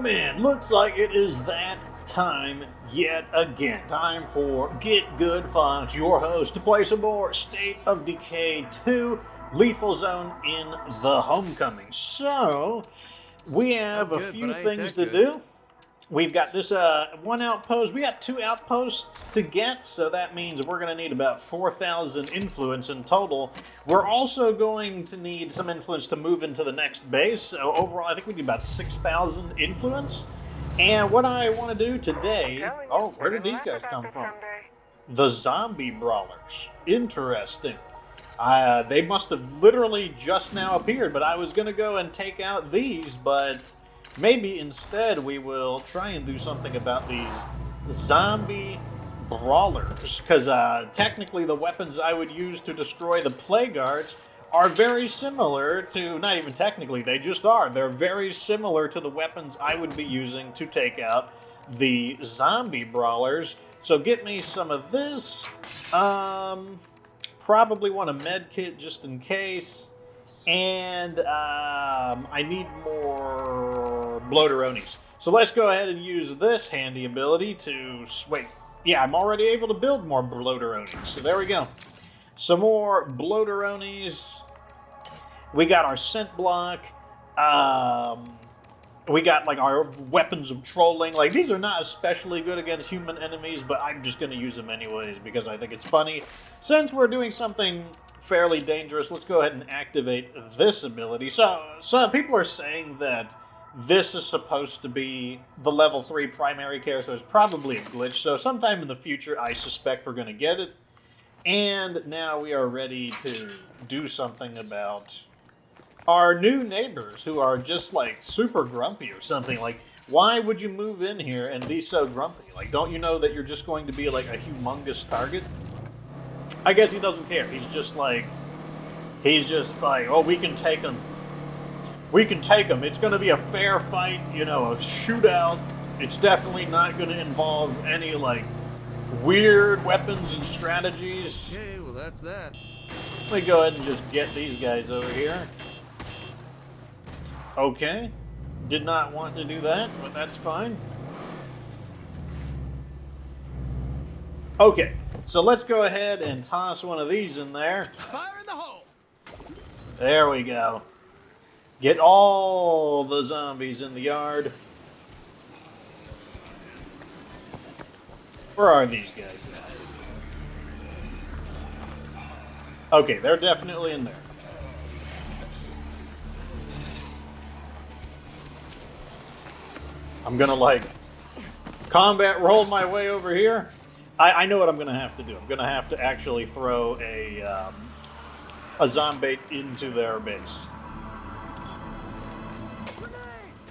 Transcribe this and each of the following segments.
man, looks like it is that time yet again. Time for Get Good Fox, your host, to play some more State of Decay 2 Lethal Zone in the Homecoming. So, we have a few things to do. We've got this one outpost. We got 2 outposts to get, so that means we're going to need about 4,000 influence in total. We're also going to need some influence to move into the next base. So overall, I think we need about 6,000 influence. And what I want to do today... Oh, where did these guys come from? The zombie brawlers. Interesting. They must have literally just now appeared, but I was going to go and take out these, but... maybe instead we will try and do something about these zombie brawlers, because technically the weapons I would use to destroy the plague guards are very similar to, not even technically, they just are. They're very similar to the weapons I would be using to take out the zombie brawlers. So get me some of this. Probably want a med kit just in case. And I need more bloateronis. So let's go ahead and use this handy ability to... wait. Yeah, I'm already able to build more bloateronis. So there we go. Some more bloateronis. We got our scent block. We got like our weapons of trolling. Like, these are not especially good against human enemies, but I'm just going to use them anyways because I think it's funny. Since we're doing something fairly dangerous, let's go ahead and activate this ability. So people are saying that this is supposed to be the level 3 primary care, so it's probably a glitch. So sometime in the future, I suspect we're going to get it. And now we are ready to do something about our new neighbors who are just like super grumpy or something. Like, why would you move in here and be so grumpy? Like, don't you know that you're just going to be like a humongous target? I guess he doesn't care. He's just like, oh, we can take him. We can take him. It's going to be a fair fight, you know, a shootout. It's definitely not going to involve any, like, weird weapons and strategies. Okay, well, that's that. Let me go ahead and just get these guys over here. Okay. Did not want to do that, but that's fine. Okay. So let's go ahead and toss one of these in there. Fire in the hole! There we go. Get all the zombies in the yard. Where are these guys at? Okay, they're definitely in there. I'm gonna, like, combat roll my way over here. I know what I'm going to have to do. I'm going to have to actually throw a zombie into their base.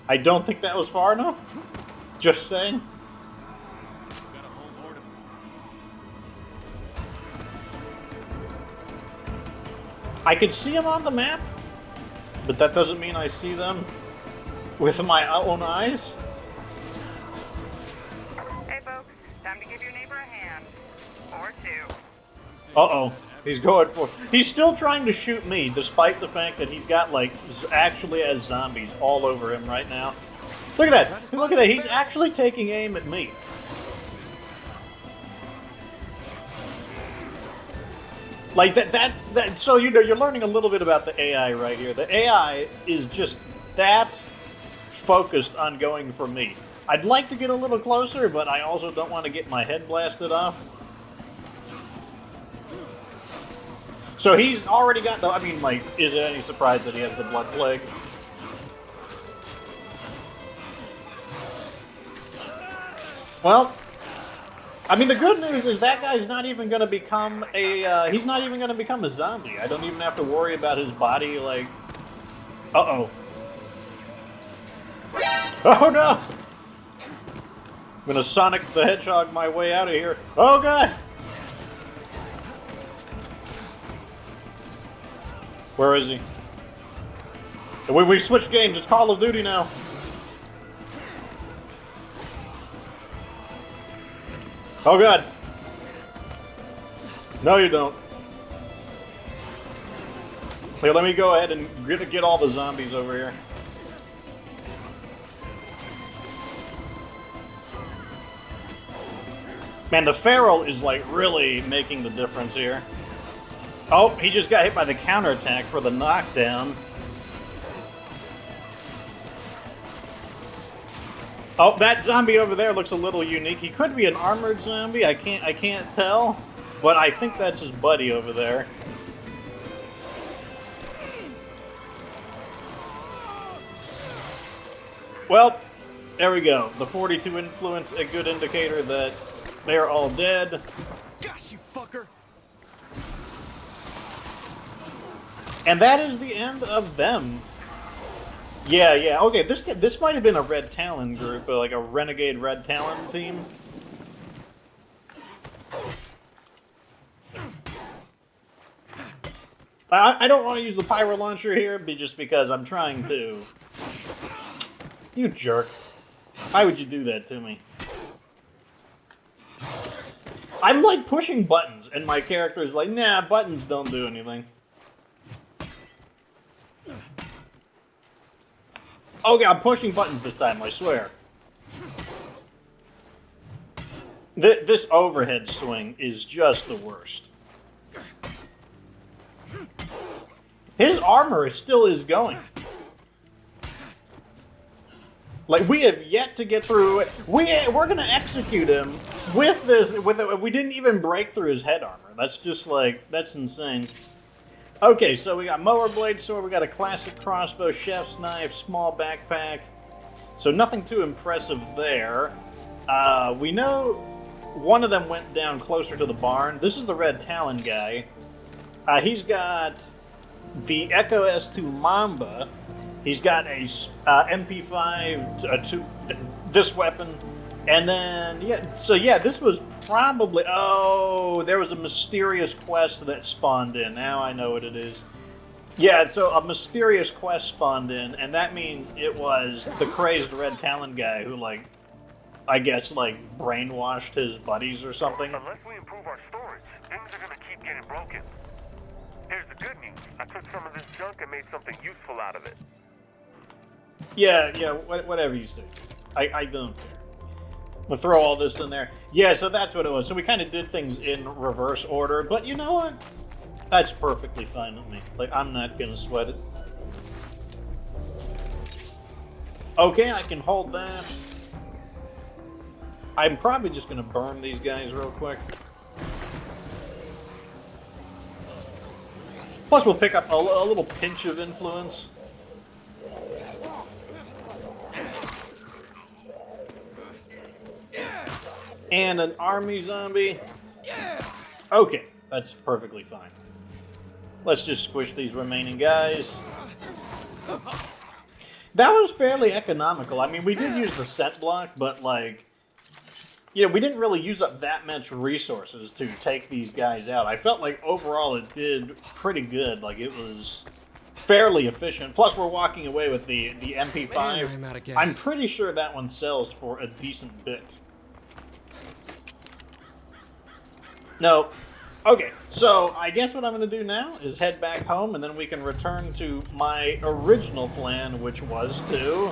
I don't think that was far enough. Just saying. I can see them on the map, but that doesn't mean I see them with my own eyes. Time to give your neighbor a hand. Or 2. Uh-oh. He's going for... he's still trying to shoot me, despite the fact that he's got, like, actually has zombies all over him right now. Look at that! Look at that! He's actually taking aim at me. Like, that so, you know, you're learning a little bit about the AI right here. The AI is just that focused on going for me. I'd like to get a little closer, but I also don't want to get my head blasted off. So he's already got the... I mean, like, is it any surprise that he has the blood plague? Well, I mean, the good news is that guy's not even going to become a... he's not even going to become a zombie. I don't even have to worry about his body, like... Uh-oh. Oh, no! I'm gonna Sonic the Hedgehog my way out of here. Oh, God! Where is he? We switched games. It's Call of Duty now. Oh, God. No, you don't. Here, let me go ahead and get all the zombies over here. Man, the Feral is, like, really making the difference here. Oh, he just got hit by the counterattack for the knockdown. Oh, that zombie over there looks a little unique. He could be an armored zombie. I can't tell, but I think that's his buddy over there. Well, there we go. The 42 influence, a good indicator that they're all dead. Gosh, you fucker! And that is the end of them. Yeah. Okay, this might have been a Red Talon group, like a Renegade Red Talon team. I don't want to use the pyro launcher here, just because I'm trying to. You jerk. Why would you do that to me? I'm like pushing buttons, and my character's like, nah, buttons don't do anything. Okay, I'm pushing buttons this time, I swear. This overhead swing is just the worst. His armor still is going. Like, we have yet to get through it. We're gonna execute him with this. We didn't even break through his head armor. That's just like, that's insane. Okay, so we got mower blade sword, we got a classic crossbow, chef's knife, small backpack. So nothing too impressive there. We know one of them went down closer to the barn. This is the Red Talon guy. He's got the Echo S2 Mamba. He's got a MP5, this weapon. And then, this was probably... Oh, there was a mysterious quest that spawned in. Now I know what it is. Yeah, so a mysterious quest spawned in, and that means it was the crazed Red Talon guy who, like, I guess, like, brainwashed his buddies or something. Unless we improve our storage, things are gonna keep getting broken. Here's the good news. I took some of this junk and made something useful out of it. Yeah, whatever you say. I don't care. We'll throw all this in there. Yeah, so that's what it was. So we kind of did things in reverse order, but you know what? That's perfectly fine with me. Like, I'm not gonna sweat it. Okay, I can hold that. I'm probably just gonna burn these guys real quick. Plus, we'll pick up a little pinch of influence. And an army zombie. Okay, that's perfectly fine. Let's just squish these remaining guys. That was fairly economical. I mean, we did use the scent block, but, like, you know, we didn't really use up that much resources to take these guys out. I felt like overall it did pretty good. Like, it was fairly efficient. Plus, we're walking away with the MP5. Man, I'm out of gas. I'm pretty sure that one sells for a decent bit. No. Okay, so I guess what I'm going to do now is head back home, and then we can return to my original plan, which was to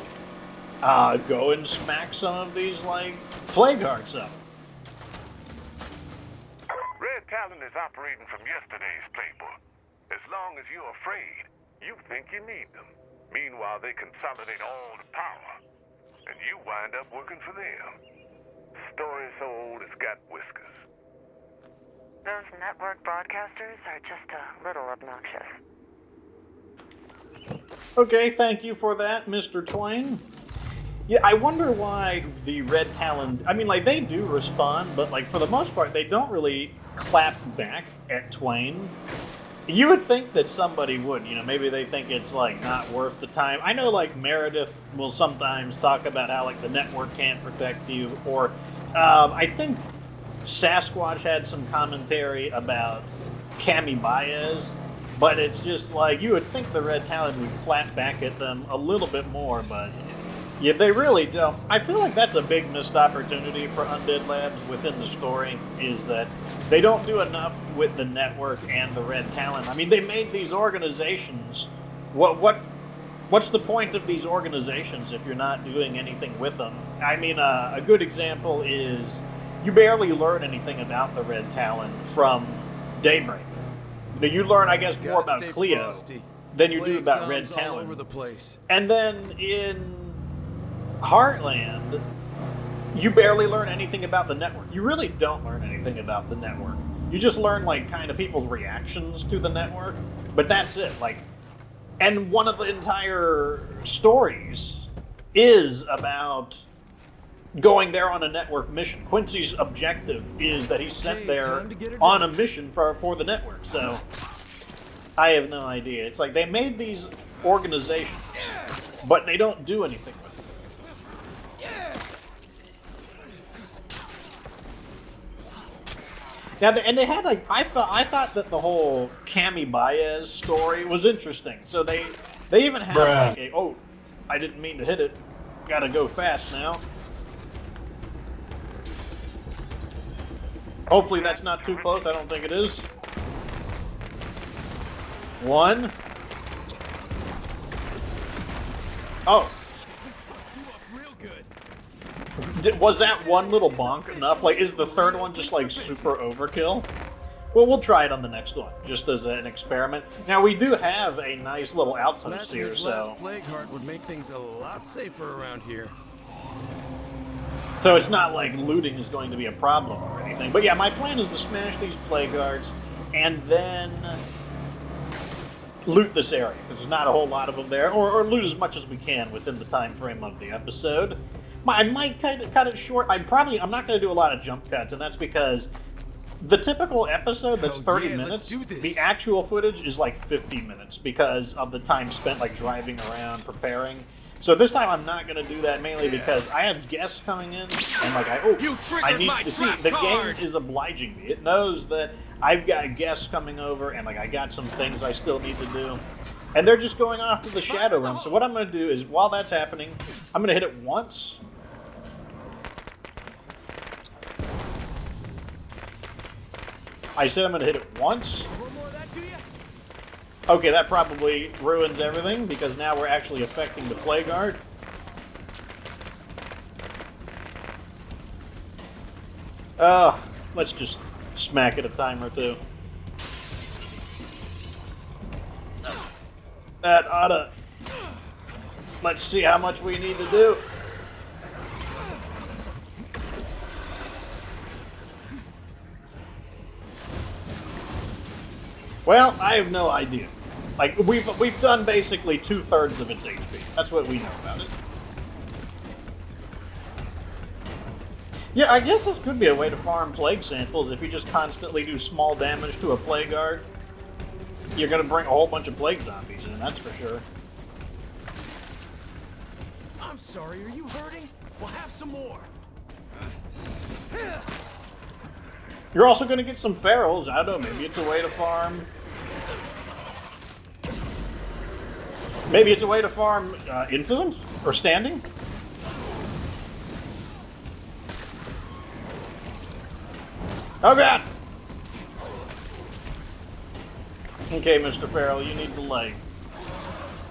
go and smack some of these, like, plague hearts up. Red Talon is operating from yesterday's playbook. As long as you're afraid, you think you need them. Meanwhile, they consolidate all the power, and you wind up working for them. Story so old it's got whiskers. Those network broadcasters are just a little obnoxious. Okay, thank you for that, Mr. Twain. Yeah, I wonder why the Red Talon... I mean, like, they do respond, but, like, for the most part, they don't really clap back at Twain. You would think that somebody would, you know, maybe they think it's, like, not worth the time. I know, like, Meredith will sometimes talk about how, like, the network can't protect you, or, I think Sasquatch had some commentary about Cami Baez, but it's just, like, you would think the Red Talon would clap back at them a little bit more, but yeah, they really don't. I feel like that's a big missed opportunity for Undead Labs within the story, is that they don't do enough with the network and the Red Talon. I mean, they made these organizations. What's the point of these organizations if you're not doing anything with them? I mean, a good example is you barely learn anything about the Red Talon from Daybreak. You learn, I guess, more about Cleo than you do about Red Talon. All over the place. And then in Heartland, you barely learn anything about the network. You really don't learn anything about the network. You just learn, like, kind of people's reactions to the network. But that's it. Like, and one of the entire stories is about going there on a network mission. Quincy's objective is that he's sent there on a mission for the network. So I have no idea. It's like they made these organizations, but they don't do anything with them. Now, and they had, like, I thought that the whole Cami Baez story was interesting. So they even had like a, oh, I didn't mean to hit it. Gotta go fast now. Hopefully that's not too close. I don't think it is. One. Oh. Was that one little bonk enough? Like, is the third one just, like, super overkill? Well, we'll try it on the next one, just as an experiment. Now, we do have a nice little outpost here, so... Plague Heart would make things a lot safer around here. So it's not like looting is going to be a problem or anything. But yeah, my plan is to smash these Plague Hearts and then loot this area, because there's not a whole lot of them there, or loot as much as we can within the time frame of the episode. I might cut it short. I'm not going to do a lot of jump cuts, and that's because the typical episode that's 30 minutes, the actual footage is like 50 minutes because of the time spent like driving around, preparing. So this time I'm not going to do that, mainly because I have guests coming in, and like I need to see. The game is obliging me. It knows that I've got guests coming over, and like I got some things I still need to do. And they're just going off to the Shadow Realm. So what I'm going to do is, while that's happening, I'm going to hit it once. I said I'm going to hit it once. Okay, that probably ruins everything, because now we're actually affecting the Plague Heart. Let's just smack it a time or two. That oughta... Let's see how much we need to do. Well, I have no idea. Like, we've done basically 2/3 of its HP. That's what we know about it. Yeah, I guess this could be a way to farm plague samples. If you just constantly do small damage to a plague guard, you're gonna bring a whole bunch of plague zombies in, that's for sure. I'm sorry, are you hurting? We'll have some more. You're also gonna get some ferals. I don't know, maybe it's a way to farm... Maybe it's a way to farm influence? Or standing? Oh god! Okay, Mr. Feral, you need to, like...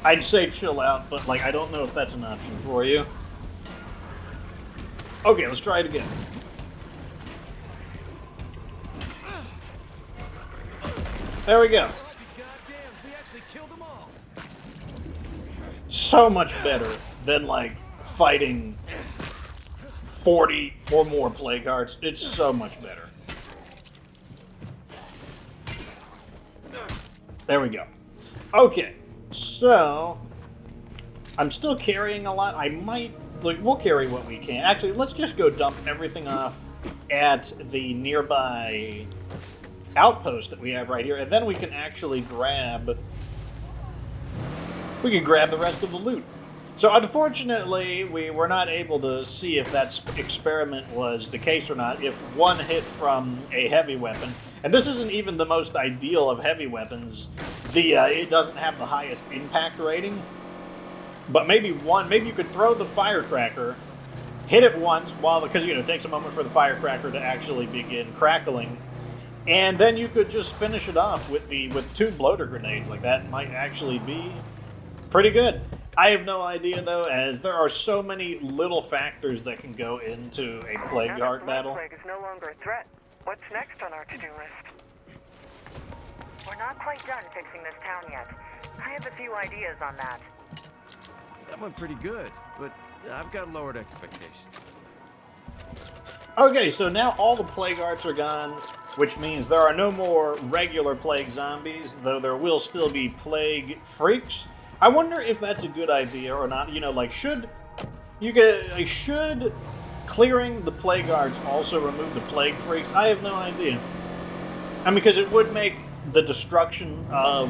I'd say chill out, but, like, I don't know if that's an option for you. Okay, let's try it again. There we go. So much better than, like, fighting 40 or more plague hearts. It's so much better. There we go. Okay, so I'm still carrying a lot. I might, like, we'll carry what we can. Actually, let's just go dump everything off at the nearby outpost that we have right here, and then we can actually grab... We can grab the rest of the loot. So unfortunately, we were not able to see if that experiment was the case or not, if one hit from a heavy weapon. And this isn't even the most ideal of heavy weapons. It doesn't have the highest impact rating. But maybe you could throw the firecracker, hit it once, because it takes a moment for the firecracker to actually begin crackling. And then you could just finish it off with 2 bloater grenades. Like, that might actually be pretty good. I have no idea, though, as there are so many little factors that can go into a Plague Now Heart that battle. Plague is no longer a threat. What's next on our to-do list? We're not quite done fixing this town yet. I have a few ideas on that. That went pretty good, but I've got lowered expectations. Okay, so now all the Plague Hearts are gone, which means there are no more regular Plague Zombies, though there will still be Plague Freaks. I wonder if that's a good idea or not. You know, like, should clearing the Plague Hearts also remove the Plague Freaks? I have no idea. I mean, because it would make the destruction of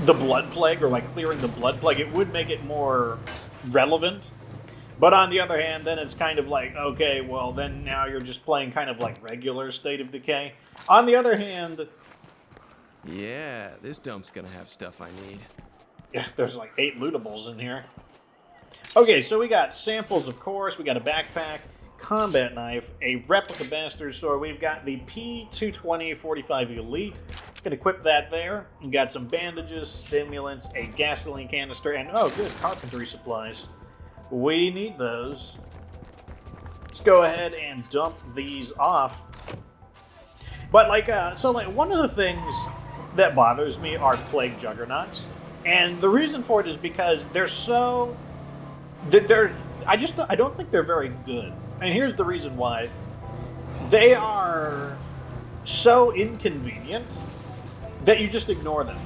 the Blood Plague, or like clearing the Blood Plague, it would make it more relevant. But on the other hand, then it's kind of like, okay, well, then now you're just playing kind of like regular State of Decay. On the other hand, Yeah, this dump's gonna have stuff I need. yeah, there's like 8 lootables in here. Okay, so we got samples, of course. We got a backpack, combat knife, a replica bastard sword. We've got the P220 45 Elite. Can equip that there. We got some bandages, stimulants, a gasoline canister, and oh, good, carpentry supplies. We need those. Let's go ahead and dump these off. But one of the things that bothers me are Plague Juggernauts, and the reason for it is because they're so I don't think they're very good. And here's the reason why. They are so inconvenient that you just ignore them.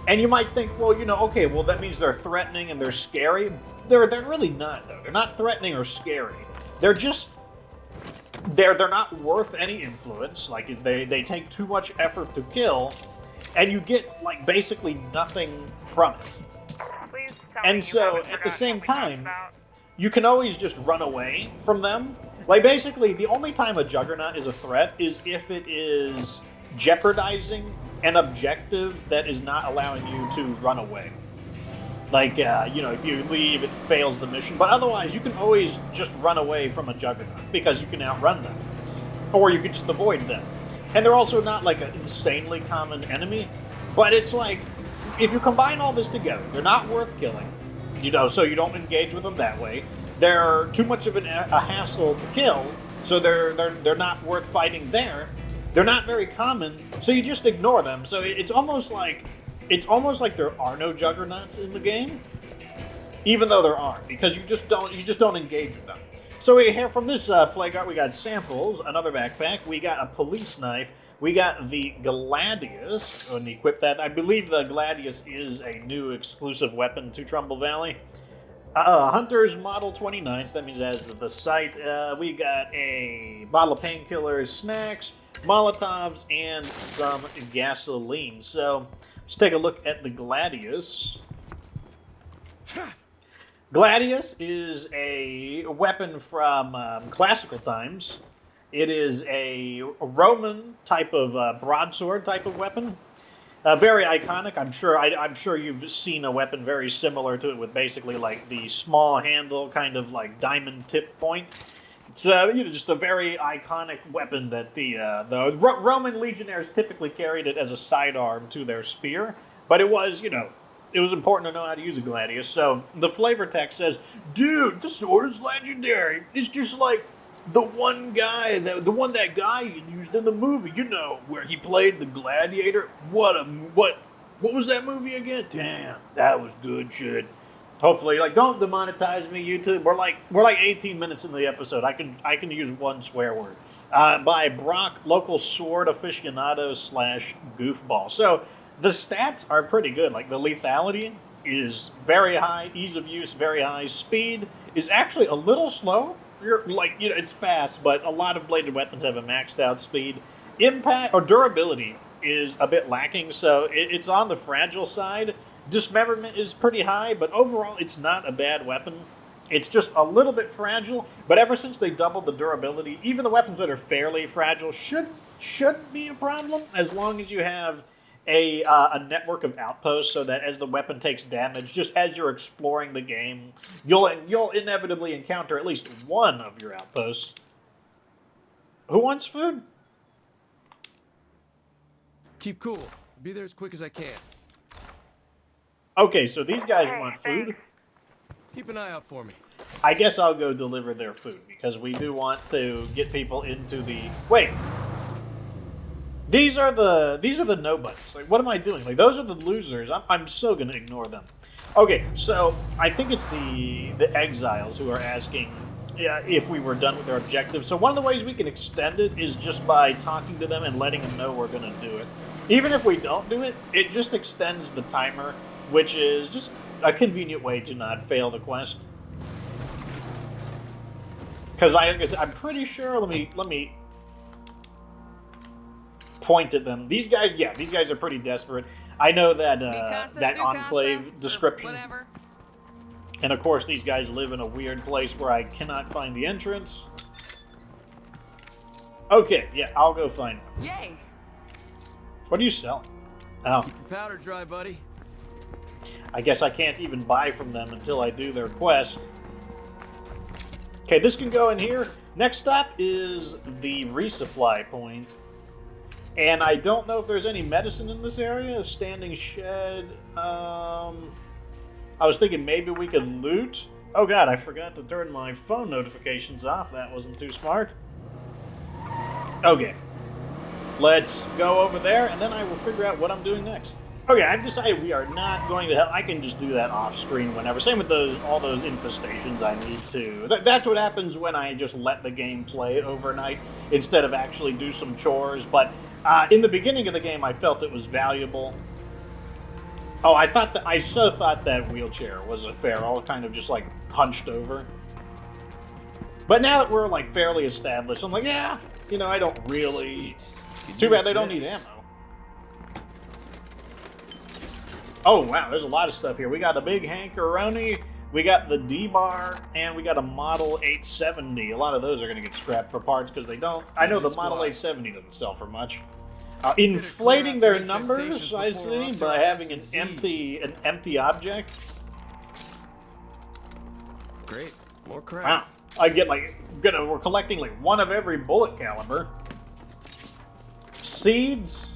And you might think, well, okay, well, that means they're threatening and they're scary. They're really not, though. They're not threatening or scary. They're just they're not worth any influence. Like, they take too much effort to kill, and you get like basically nothing from it. Please tell me And you so, haven't at the forgotten same what we talked time, about. you can always just run away from them. Like, basically, the only time a Juggernaut is a threat is if it is jeopardizing an objective that is not allowing you to run away. Like, if you leave, it fails the mission. But otherwise, you can always just run away from a Juggernaut because you can outrun them. Or you can just avoid them. And they're also not, like, an insanely common enemy. But it's like, if you combine all this together, they're not worth killing. So you don't engage with them that way. They're too much of a hassle to kill, so they're not worth fighting there. They're not very common, so you just ignore them. So it's almost like there are no Juggernauts in the game, even though there are, because you just don't engage with them. So we hear from this Plague Heart, we got samples, another backpack, we got a police knife, we got the Gladius, and equip that. I believe the Gladius is a new exclusive weapon to Trumbull Valley. Hunter's Model 29, so that means as the site. We got a bottle of painkillers, snacks, Molotovs, and some gasoline. So let's take a look at the Gladius. Gladius is a weapon from classical times. It is a Roman type of broadsword type of weapon. Very iconic. I'm sure you've seen a weapon very similar to it, with basically like the small handle, kind of like diamond tip point. It's just a very iconic weapon that the Roman legionnaires typically carried it as a sidearm to their spear. But it was important to know how to use a Gladius. So the flavor text says, "Dude, the sword is legendary. It's just like the one that guy used in the movie, where he played the gladiator. What was that movie again? Damn, that was good shit." Hopefully, don't demonetize me, YouTube. We're like 18 minutes into the episode. I can use one swear word. By Brock, local sword aficionado / goofball. So the stats are pretty good. Like, the lethality is very high, ease of use very high, speed is actually a little slow. It's fast, but a lot of bladed weapons have a maxed out speed. Impact or durability is a bit lacking, so it's on the fragile side. Dismemberment is pretty high, but overall it's not a bad weapon. It's just a little bit fragile, but ever since they doubled the durability, even the weapons that are fairly fragile shouldn't be a problem, as long as you have a network of outposts, so that as the weapon takes damage, just as you're exploring the game, you'll inevitably encounter at least one of your outposts. Who wants food? Keep cool. Be there as quick as I can. Okay, so these guys Okay, want food. thanks. Keep an eye out for me. I guess I'll go deliver their food because we do want to get people into the. Wait, these are the nobodies. Like, what am I doing? Like, those are the losers. I'm so gonna ignore them. Okay, so I think it's the exiles who are asking if we were done with their objective. So one of the ways we can extend it is just by talking to them and letting them know we're gonna do it. Even if we don't do it, it just extends the timer, which is just a convenient way to not fail the quest. Because I'm pretty sure. Let me point at them. These guys are pretty desperate. I know that that enclave description. Whatever. And of course, these guys live in a weird place where I cannot find the entrance. Okay, yeah, I'll go find them. Yay! What are you selling? Oh, Keep your powder dry, buddy. I guess I can't even buy from them until I do their quest. Okay, this can go in here. Next stop is the resupply point. And I don't know if there's any medicine in this area. A standing shed. I was thinking maybe we could loot. Oh god, I forgot to turn my phone notifications off. That wasn't too smart. Okay. Let's go over there, and then I will figure out what I'm doing next. Okay, I've decided we are not going to help. I can just do that off screen whenever. Same with all those infestations I need to. That's what happens when I just let the game play overnight instead of actually do some chores. But in the beginning of the game, I felt it was valuable. Oh, I so thought that wheelchair was a feral, kind of just like hunched over. But now that we're like fairly established, I'm like, yeah, I don't really. Too bad they don't need ammo. Oh, wow, there's a lot of stuff here. We got the big hankeroni, we got the D-bar, and we got a Model 870. A lot of those are going to get scrapped for parts because they don't. I know the Model 870 doesn't sell for much. Inflating their numbers, I see, by having an empty object. Great. More crap. Wow. I get we're collecting like one of every bullet caliber. Seeds.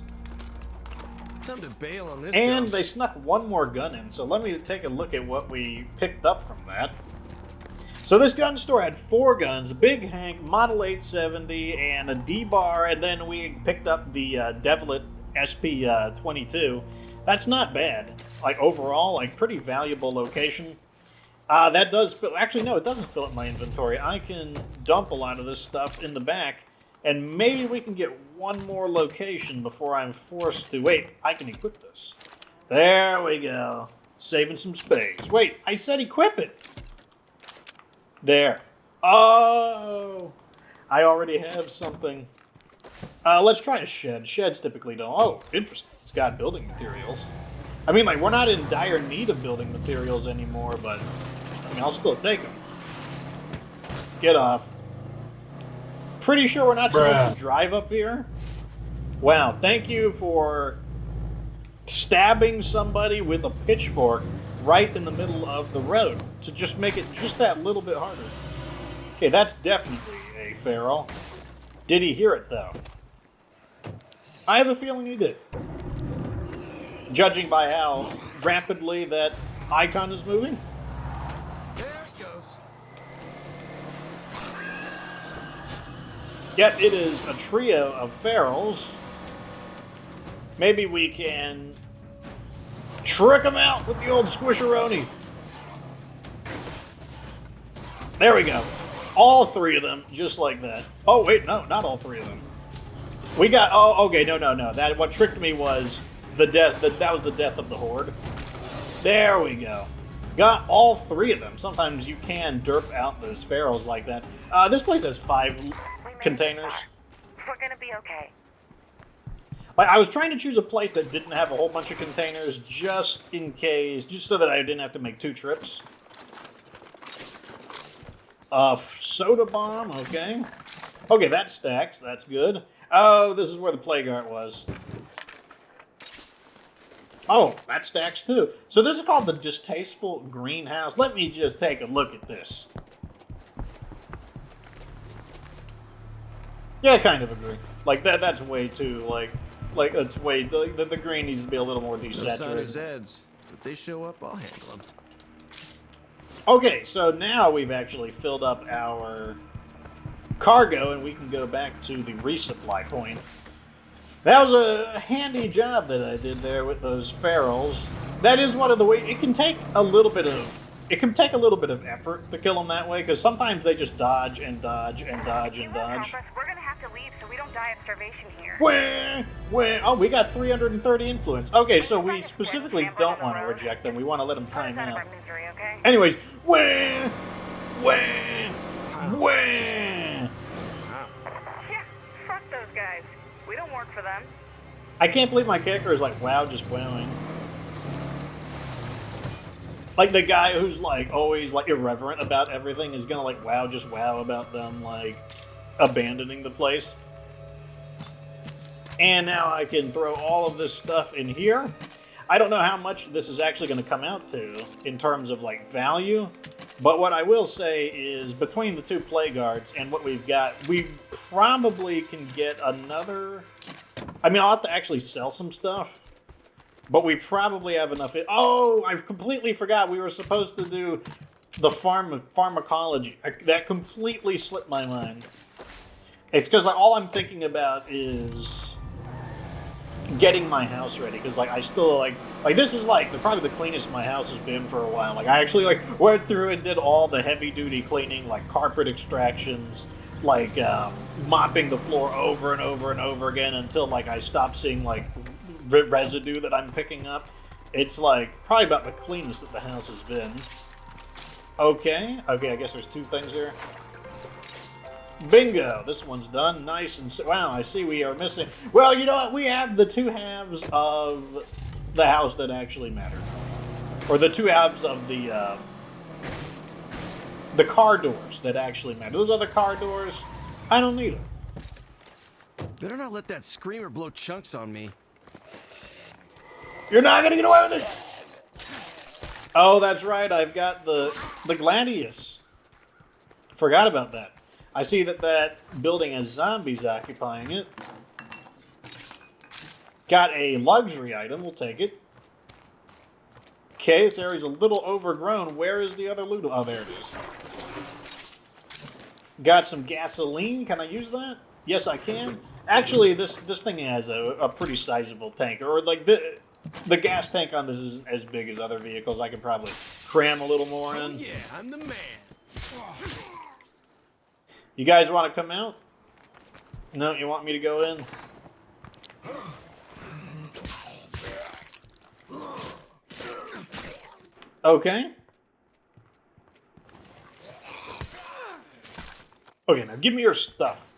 Time to bail on this. And dump. they snuck one more gun in, so let me take a look at what we picked up from that. So this gun store had 4 guns, Big Hank, Model 870, and a D-bar, and then we picked up the Devilet SP-22. That's not bad. Like, overall, like, pretty valuable location. That does fill... Actually, no, it doesn't fill up my inventory. I can dump a lot of this stuff in the back, and maybe we can get one more location before I'm forced to... Wait, I can equip this. There we go. Saving some space. Wait, I said equip it. There. Oh! I already have something. Let's try a shed. Sheds typically don't... Oh, interesting. It's got building materials. I mean, like, we're not in dire need of building materials anymore, but... I mean, I'll still take them. Get off. Pretty sure we're not supposed to drive up here. Wow, thank you for stabbing somebody with a pitchfork right in the middle of the road to just make it just that little bit harder. Okay, that's definitely a feral. Did he hear it, though? I have a feeling he did. Judging by how rapidly that icon is moving. There it goes. Yep, it is a trio of ferals. Maybe we can trick them out with the old squisheroni. There we go. All 3 of them, just like that. Oh, wait, no, not all 3 of them. We got, oh, okay, no. That, what tricked me was the death, that was the death of the horde. There we go. Got all 3 of them. Sometimes you can derp out those ferals like that. This place has 5 containers. We're gonna be okay. Like, I was trying to choose a place that didn't have a whole bunch of containers just in case, just so that I didn't have to make 2 trips. Soda bomb, okay. Okay, that stacks, that's good. Oh, this is where the plague art was. Oh, that stacks too. So this is called the Distasteful Greenhouse. Let me just take a look at this. Yeah, I kind of agree. Like, that's way too, like it's way, the green needs to be a little more No sign of desaturated. Zeds. If they show up, I'll handle them. Okay, so now we've actually filled up our cargo, and we can go back to the resupply point. That was a handy job that I did there with those ferals. That is one of the ways. It can take a little bit of effort to kill them that way, because sometimes they just dodge and dodge and dodge and dodge. We're gonna have to leave so we don't die of starvation here. Oh, we got 330 influence. Okay, so we specifically don't want to reject them. We want to let them time out. Anyways, Yeah, fuck those guys. We don't work for them. I can't believe my character is like, wow, just wowing. Like the guy who's like always like irreverent about everything is gonna like wow, just wow about them like abandoning the place. And now I can throw all of this stuff in here. I don't know how much this is actually going to come out to in terms of like value, but what I will say is between the two play guards and what we've got, we probably can get another. I mean, I'll have to actually sell some stuff, but we probably have enough. Oh, I completely forgot we were supposed to do the pharmacology. That completely slipped my mind. It's because like, all I'm thinking about is getting my house ready, because like I still like this is like probably the cleanest my house has been for a while. Like I actually like went through and did all the heavy duty cleaning, like carpet extractions, like mopping the floor over and over and over again until like I stopped seeing like residue that I'm picking up. It's like probably about the cleanest that the house has been. Okay, I guess there's two things here. Bingo! This one's done. Nice and... Wow, I see we are missing... Well, you know what? We have the two halves of the house that actually matter. Or the two halves of the car doors that actually matter. Those other car doors, I don't need them. Better not let that screamer blow chunks on me. You're not gonna get away with it! Oh, that's right. I've got the Gladius. Forgot about that. I see that building has zombies occupying it. Got a luxury item. We'll take it. Okay, this area's a little overgrown. Where is the other loot? Oh, there it is. Got some gasoline. Can I use that? Yes, I can. Actually, this thing has a pretty sizable tank. Or, like, the gas tank on this isn't as big as other vehicles. I could probably cram a little more in. Oh, yeah, I'm the man. You guys want to come out? No, you want me to go in? Okay. Okay, now give me your stuff.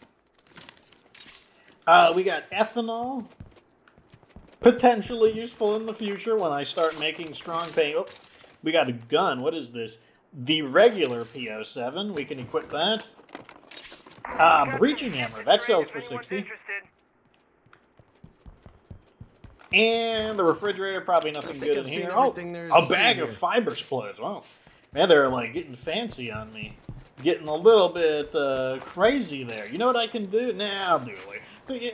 We got ethanol. Potentially useful in the future when I start making strong paint. Oh, we got a gun. What is this? The regular PO7. We can equip that. Breaching hammer. That sells for 60. And the refrigerator, probably nothing good in here. Oh, a bag of fiber splodes. Wow. Man, they're like getting fancy on me. Getting a little bit crazy there. You know what I can do? Nah, I'll do it later.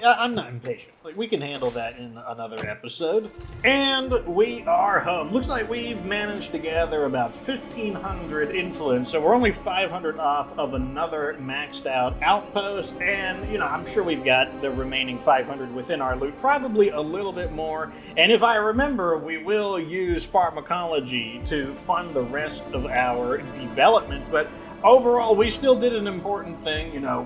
I'm not impatient. Like, we can handle that in another episode. And we are home. Looks like we've managed to gather about 1,500 influence, so we're only 500 off of another maxed out outpost. And, you know, I'm sure we've got the remaining 500 within our loot. Probably a little bit more. And if I remember, we will use pharmacology to fund the rest of our developments. But overall, we still did an important thing. You know,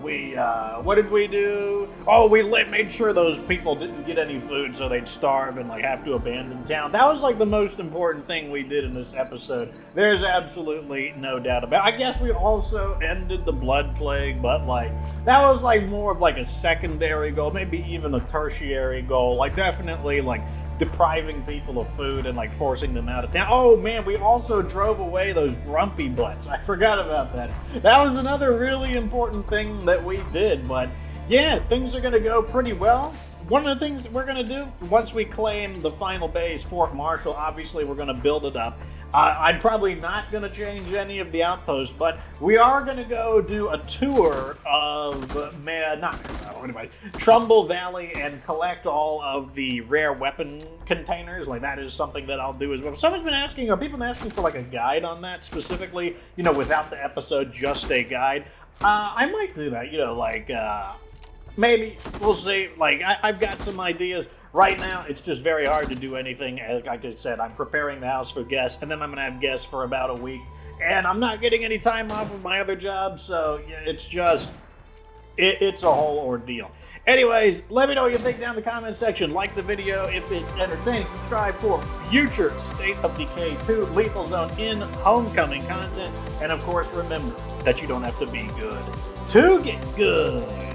what did we do? Oh, we made sure those people didn't get any food so they'd starve and, like, have to abandon town. That was, like, the most important thing we did in this episode. There's absolutely no doubt about it. I guess we also ended the blood plague, but, like, that was, like, more of, like, a secondary goal, maybe even a tertiary goal. Like, definitely, like, depriving people of food and like forcing them out of town. Oh man, we also drove away those grumpy butts. I forgot about that. That was another really important thing that we did. But yeah, things are gonna go pretty well. One of the things that we're gonna do once we claim the final base, Fort Marshall, obviously we're gonna build it up. I'm probably not gonna change any of the outposts, but we are gonna go do a tour of anyway, Trumbull Valley and collect all of the rare weapon containers. Like, that is something that I'll do as well. Someone's been asking, are people asking for like a guide on that specifically? You know, without the episode, just a guide. I might do that, you know, like, maybe, we'll see. Like, I've got some ideas. Right now, it's just very hard to do anything. Like I said, I'm preparing the house for guests, and then I'm going to have guests for about a week. And I'm not getting any time off of my other job, so yeah, it's just, it's a whole ordeal. Anyways, let me know what you think down in the comment section. Like the video if it's entertaining. Subscribe for future State of Decay 2 Lethal Zone in Homecoming content. And of course, remember that you don't have to be good to get good.